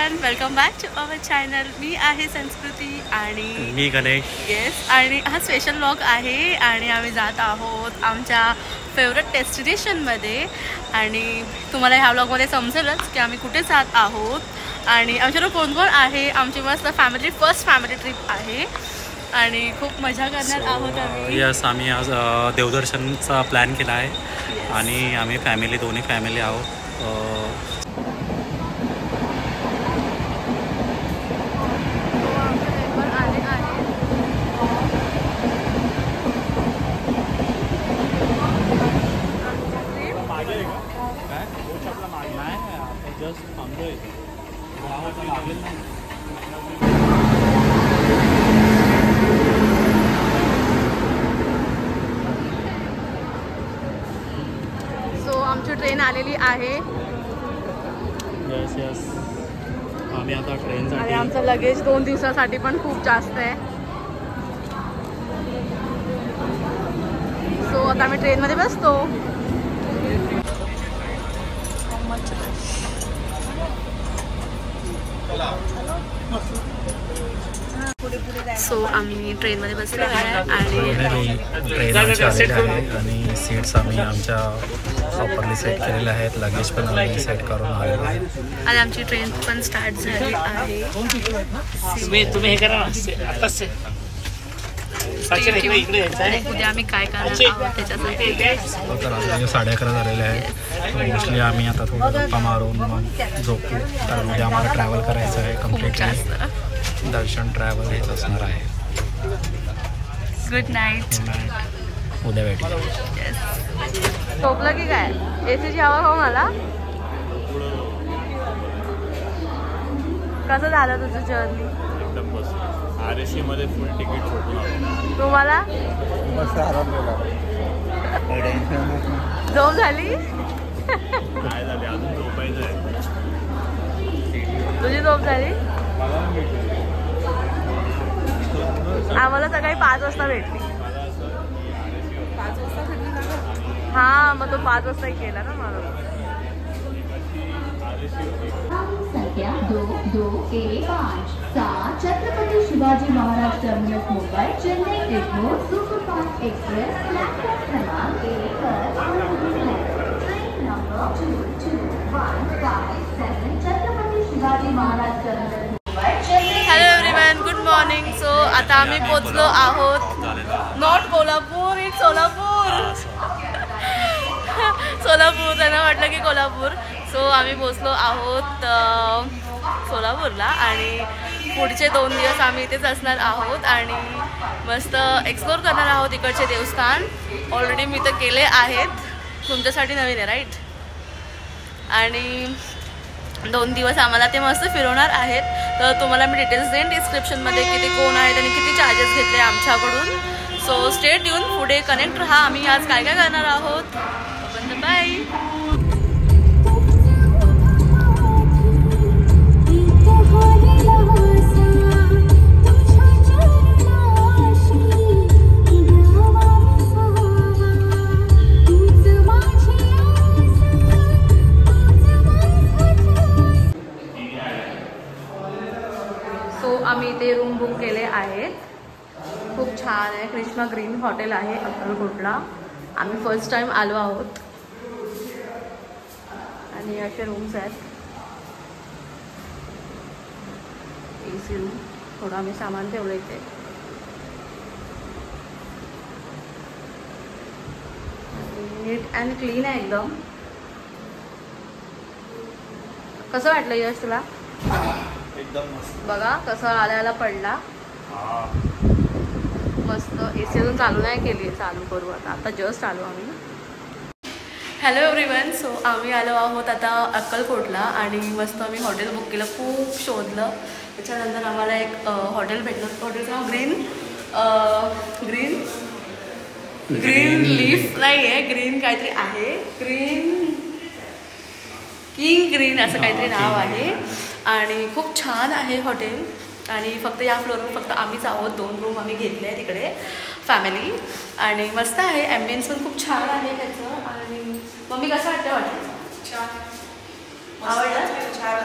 Everyone, welcome back to our channel. मी आहे संस्कृती आणि मी गणेश. येस, आणि हा स्पेशल व्लॉग आहे आणि आम्ही जात आहोत आमच्या फेवरेट डेस्टिनेशनमध्ये. आणि तुम्हाला ह्या व्लॉगमध्ये समजेलच की आम्ही कुठे जात आहोत आणि आमच्याकडे कोण कोण आहे. आमची मस्त फर्स्ट फॅमिली ट्रिप आहे आणि खूप मजा करणार आहोत आम्ही. यस, आम्ही आज देवदर्शनचा प्लॅन केला आहे आणि आम्ही दोन्ही फॅमिली आहोत. आमची ट्रेन आलेली आहे. यस, आम्ही आता ट्रेनसाठी. आणि आमचं लगेज 2 दिवसासाठी पण खूप जास्त आहे. सो आता आम्ही ट्रेनमध्ये बसतो. सो आम्ही ट्रेनमध्ये बसलो आहे आणि ट्रेन आमची आलेली आहे आणि सीट्स आम्ही आमच्या प्रॉपरली सेट केलेल्या आहेत. लगेज पण आम्ही सेट करून आलेलो आहे आणि आमची ट्रेन पण स्टार्ट झाली आहे. तुम्ही हे करा उद्या आम्ही काय करणार आहोत त्याच्यासाठी. तर आता 11:30 झालेले आहे. मोस्टली आम्ही आता थोडं गप्पा मारून मग झोपू, कारण उद्या आम्हाला ट्रॅव्हल करायचं आहे. कम्प्लिटली दर्शन ट्रॅव्हल हेच असणार आहे. Good night. उद्या भेटू. झोपलं की काय? एसीची हवा खाऊन आला. कसं झालं तुझं जर्नी? एकदम मस्त. RSC मध्ये फुल तिकीट फोटो. तुम्हाला मस्त आराम केला. झोप झाली? काय झाले? अजून झोपायचं आहे. तुझी झोप झाली? आम्हाला सकाळी 5 वाजता भेटली. 5 वाजता भेटली ना? हा, मग तो 5 वाजता केला ना मला. संख्या 2215 Chhatrapati Shivaji Maharaj terminus Mumbai Chennai Egmore superfast express platform क्रमांक 1 पर train number 22157 Chhatrapati Shivaji Maharaj terminus Mumbai Chennai. Hello everyone, good morning. So आता आम्ही पोचलो आहोत. Not Kolhapur, it's Solapur. सोलापूर, त्यांना वाटलं की कोल्हापूर. सो आम्ही पोचलो आहोत सोलापूरला आणि पुढचे 2 दिवस आम्ही इथेच असणार आहोत आणि मस्त एक्सप्लोर करणार आहोत इकडचे देवस्थान. ऑलरेडी मी तर केले आहेत, तुमच्यासाठी नवीन आहे राईट. आणि 2 दिवस आम्हाला ते मस्त फिरवणार आहेत. तर तुम्हाला मी डिटेल्स देईन डिस्क्रिप्शनमध्ये किती कोण आहेत आणि किती चार्जेस घेतले आमच्याकडून. सो स्टे ट्यून, पुढे कनेक्ट राहा. आम्ही आज काय काय करणार आहोत. बाय. आम्ही इथे रूम बुक केले आहेत. खूप छान आहे. कृष्णा ग्रीन हॉटेल आहे अक्कलकोटला. आम्ही फर्स्ट टाइम आलो आहोत आणि असे रूम्स आहेत. AC room. थोडं आम्ही सामान ठेवलं इथे. नीट अँड क्लीन आहे एकदम. कसं वाटलं यश तुला? एकदम मस्त. बघा कसं आल्याला पडला. मस्त. AC अजून चालू नाही केली, चालू करू आता जस्ट आलो आम्ही. Hello everyone. सो आम्ही आलो आहोत आता अक्कलकोटला आणि मस्त आम्ही हॉटेल बुक केलं. खूप शोधलं, त्याच्यानंतर आम्हाला एक हॉटेल भेटलं. हॉटेलचं नाव ग्रीन लीफ नाही आहे, ग्रीन काहीतरी आहे. किंग ग्रीन असं काहीतरी नाव आहे आणि खूप छान आहे हॉटेल. आणि फक्त या फ्लोअरवर फक्त आम्हीच आहोत. 2 रूम आम्ही घेतले आहे तिकडे फॅमिली आणि मस्त आहे. ॲम्बियन्स पण खूप छान आहे त्याचं. आणि मम्मी कसं वाटतं हॉटेल? छान. आवडलं? छान.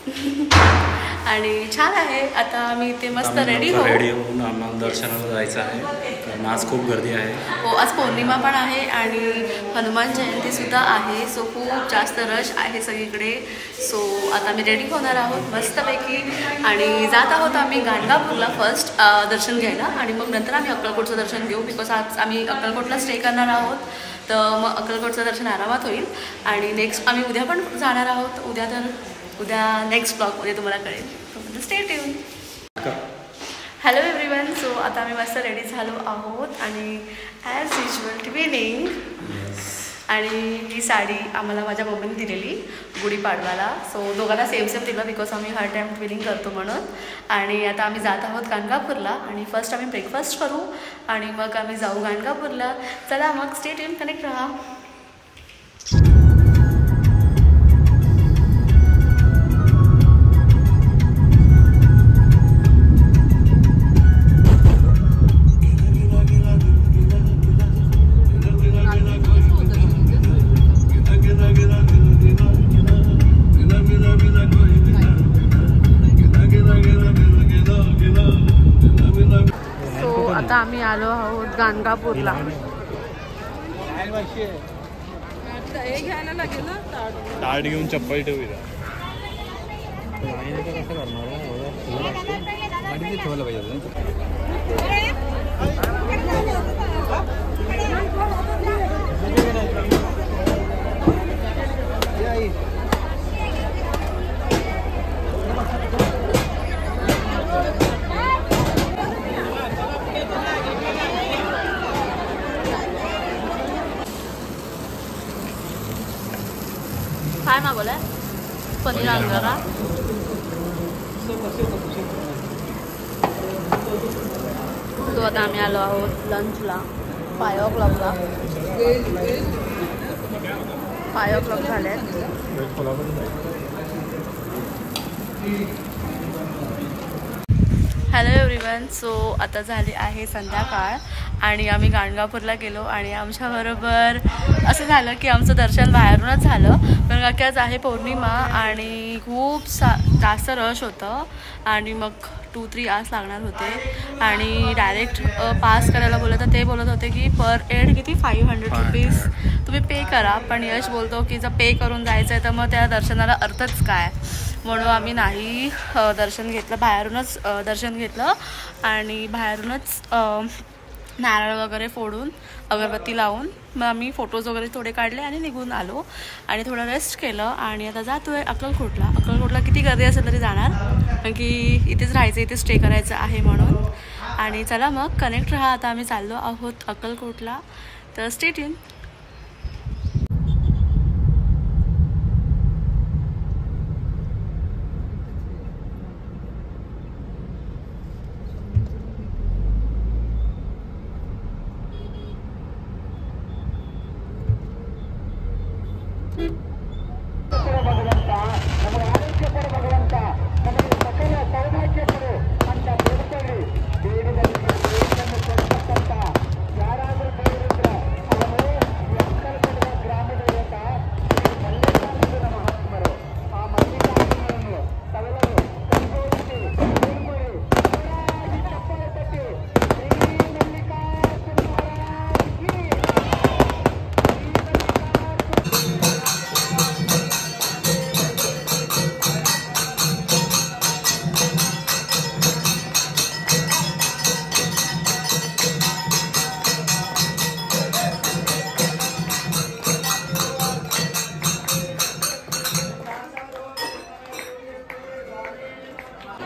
आणि छान आहे. आता आम्ही इथे मस्त रेडी होऊन आम्हाला दर्शनाला जायचं आहे, कारण आज खूप गर्दी आहे. हो, आज पौर्णिमा पण आहे आणि हनुमान जयंतीसुद्धा आहे. सो खूप जास्त रश आहे सगळीकडे. सो आता आम्ही रेडी होणार आहोत मस्तपैकी आणि जात आहोत आम्ही गाणगापूरला फर्स्ट दर्शन घ्यायला आणि मग नंतर आम्ही अक्कलकोटचं दर्शन घेऊ. बिकॉज आज आम्ही अक्कलकोटला स्टे करणार आहोत, तर मग अक्कलकोटचं दर्शन आरामात होईल. आणि नेक्स्ट आम्ही उद्या पण जाणार आहोत. उद्या नेक्स्ट ब्लॉगमध्ये तुम्हाला कळेल. Stay tune. Hello everyone. So आता आम्ही मस्त रेडी झालो आहोत आणि ॲज युजल ट्विनिंग. आणि ही साडी आम्हाला माझ्या मम्मीने दिलेली गुढीपाडवाला. सो दोघांना सेम दिलं बिकॉज आम्ही हर टाईम ट्विनिंग करतो म्हणून. आणि आता आम्ही जात आहोत गाणगापूरला आणि फर्स्ट आम्ही ब्रेकफास्ट करू आणि मग आम्ही जाऊ गाणगापूरला. चला मग स्टे ट्यून, कनेक्ट राहा. आता आम्ही आलो आहोत गाणगापूरला. ताट घेऊन चप्पल ठेवू. ठेवलं पाहिजे. काय मागवलंय? पनीर अंगारा. तो आता आम्ही आलो आहोत लंचला 5 o'clockला. 5 o'clock झाले. Hello everyone. सो आता झाली आहे संध्याकाळ आणि आम्ही गाणगापूरला गेलो आणि आमच्याबरोबर असं झालं की आमचं दर्शन बाहेरूनच झालं. कारण की आज आहे पौर्णिमा आणि खूप जास्त रश होतं आणि मग 2-3 आवर्स लागणार होते आणि डायरेक्ट पास करायला बोललं तर ते बोलत होते की पर हेड किती 500 रुपीज तुम्ही पे करा. पण यश बोलतो की जर पे करून जायचं आहे तर मग त्या दर्शनाला अर्थच काय. म्हणून आम्ही नाही दर्शन घेतलं, बाहेरूनच दर्शन घेतलं आणि बाहेरूनच नारळ वगैरे फोडून अगरबत्ती लावून मग आम्ही फोटोज वगैरे थोडे काढले आणि निघून आलो आणि थोडं रेस्ट केलं आणि आता जातो आहे अक्कलकोटला. अक्कलकोटला किती गर्दी असेल तरी जाणार, कारण की इथेच राहायचं, इथेच स्टे करायचं आहे म्हणून. आणि चला मग कनेक्ट राहा. आता आम्ही चाललो आहोत अक्कलकोटला, तर स्टे ट्यून.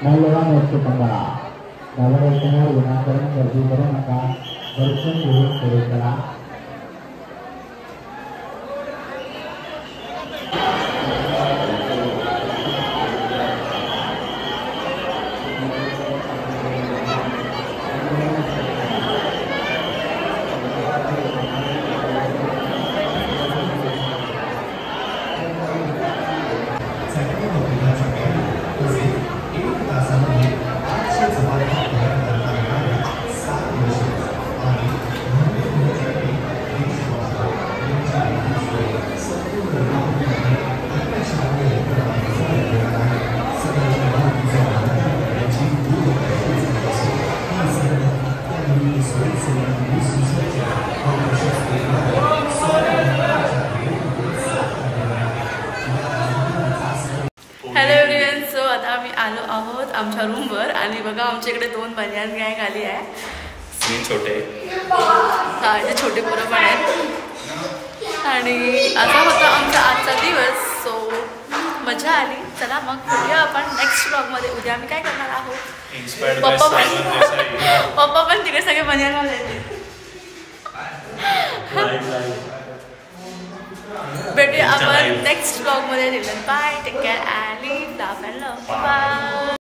मौल्यवान वस्तू सांभाळा. गावाला गुणाकरण गर्दी करू नका. दर्शन घेऊन सुरू करा. Hello everyone. सो आता आम्ही आलो आहोत आमच्या रूमवर आणि बघा आमच्याकडे 2 बनियान गँग आली आहे. छोटे हा, जे छोटे पोरं पण आहेत. आणि असा होता आमचा आजचा दिवस. सो मजा आली. चला मग भेटूया आपण नेक्स्ट ब्लॉगमध्ये. उद्या आम्ही काय करणार आहोत. पप्पा पण तिकडे सगळे बनियान येते. भेटूया आपण नेक्स्ट ब्लॉगमध्ये. बाय. टेक केअर आणि लाफ अँड लव्ह. बाय.